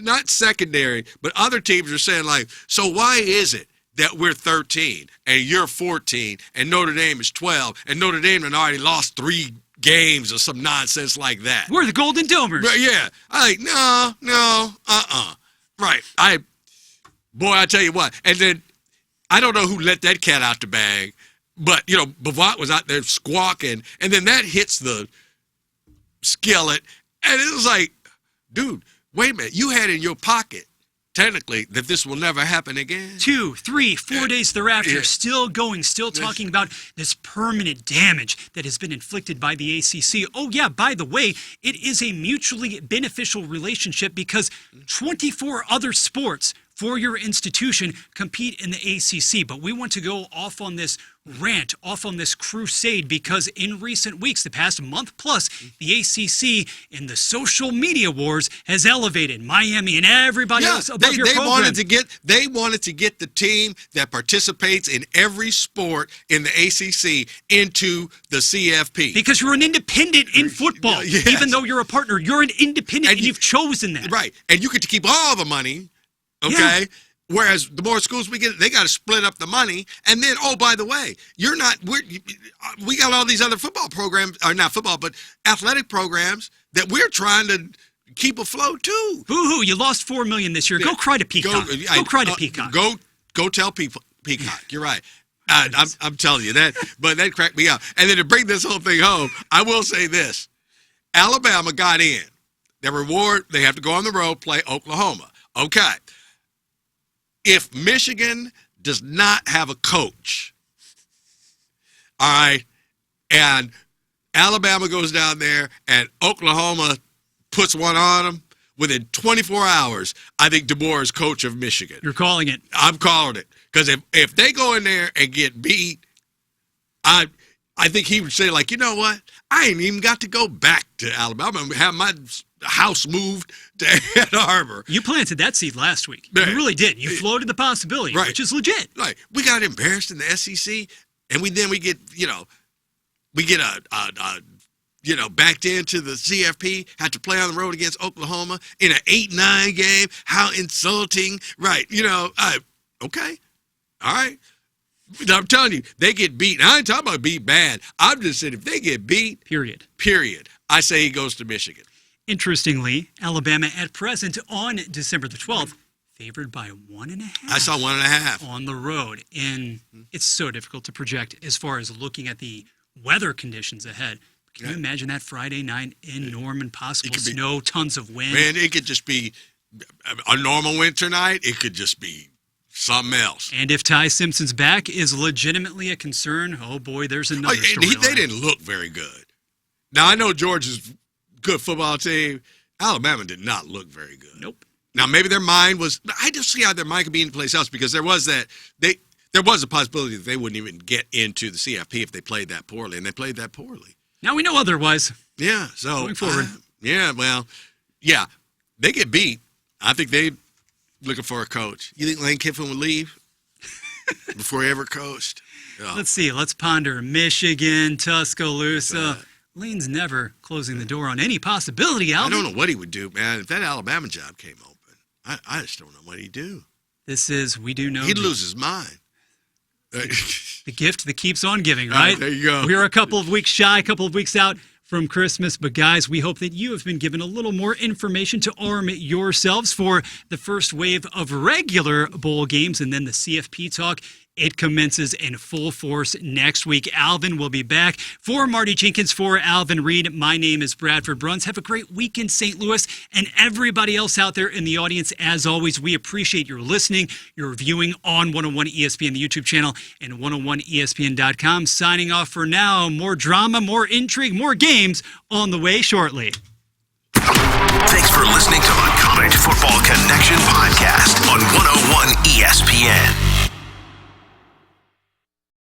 not secondary, but other teams are saying, like, so why is it that we're 13 and you're 14 and Notre Dame is 12 and Notre Dame had already lost 3 games or some nonsense like that?
We're the Golden Domers.
Yeah. Right. I tell you what. And then I don't know who let that cat out the bag, but, Bavant was out there squawking, and then that hits the skillet, and it was like, dude, wait a minute. You had in your pocket, technically, that this will never happen again.
2, 3, 4 days thereafter, still going, still talking about this permanent damage that has been inflicted by the ACC. Oh, yeah, by the way, it is a mutually beneficial relationship because 24 other sports for your institution compete in the ACC. But we want to go off on this rant, off on this crusade, because in recent weeks, the past month plus, the ACC in the social media wars has elevated Miami and everybody else above your program.
They wanted to get the team that participates in every sport in the ACC into the CFP.
Because you're an independent in football.
Yes.
Even though you're a partner, you're an independent, and you've chosen that.
Right. And you get to keep all the money. Okay. Yeah. Whereas the more schools we get, they got to split up the money. And then, oh, by the way, we got all these other football programs, or not football, but athletic programs that we're trying to keep afloat too.
Boo-hoo, you lost $4 million this year. Go cry to Peacock. Go cry to Peacock.
Go tell people Peacock. You're right. I'm telling you that. But that cracked me up. And then to bring this whole thing home, I will say this: Alabama got in. Their reward, they have to go on the road, play Oklahoma. Okay. If Michigan does not have a coach, all right, and Alabama goes down there and Oklahoma puts one on them, within 24 hours, I think DeBoer is coach of Michigan.
You're calling it.
I'm calling it. Because if they go in there and get beat, I think he would say, like, you know what? I ain't even got to go back to Alabama. I'm going to have my house moved to Ann Arbor.
You planted that seed last week. You really did. You floated the possibility, which is legit.
Right. We got embarrassed in the SEC, and we get a backed into the CFP, had to play on the road against Oklahoma in an 8-9 game. How insulting, right? Okay, all right. I'm telling you, they get beat. I ain't talking about beat bad. I'm just saying if they get beat,
period,
I say he goes to Michigan.
Interestingly, Alabama at present on December the 12th, favored by 1.5.
I saw 1.5
on the road, and it's so difficult to project as far as looking at the weather conditions ahead. Can you imagine that Friday night in Norman? Possible snow, tons of wind.
Man, it could just be a normal winter night. It could just be something else.
And if Ty Simpson's back is legitimately a concern, oh boy, there's another story.
They didn't look very good. Now, I know Georgia's good football team. Alabama did not look very good.
Nope.
Now, maybe their mind was – I just see how their mind could be anyplace else because there was a possibility that they wouldn't even get into the CFP if they played that poorly, and they played that poorly.
Now we know otherwise.
Yeah, so
going forward.
They get beat. I think they looking for a coach. You think Lane Kiffin would leave before he ever coached? Oh.
Let's see. Let's ponder Michigan, Tuscaloosa. Lane's never closing the door on any possibility, Alvin.
I don't know what he would do, man. If that Alabama job came open, I just don't know what he'd do.
We do know.
He'd lose his mind.
The gift that keeps on giving, right?
There you go.
We're a couple of weeks shy, a couple of weeks out from Christmas. But, guys, we hope that you have been given a little more information to arm yourselves for the first wave of regular bowl games. And then the CFP talk, it commences in full force next week. Alvin will be back. For Marty Jenkins, for Alvin Reid, my name is Bradford Bruns. Have a great week in St. Louis. And everybody else out there in the audience, as always, we appreciate your listening, your viewing on 101 ESPN, the YouTube channel, and 101ESPN.com. Signing off for now. More drama, more intrigue, more games on the way shortly.
Thanks for listening to the College Football Connection podcast.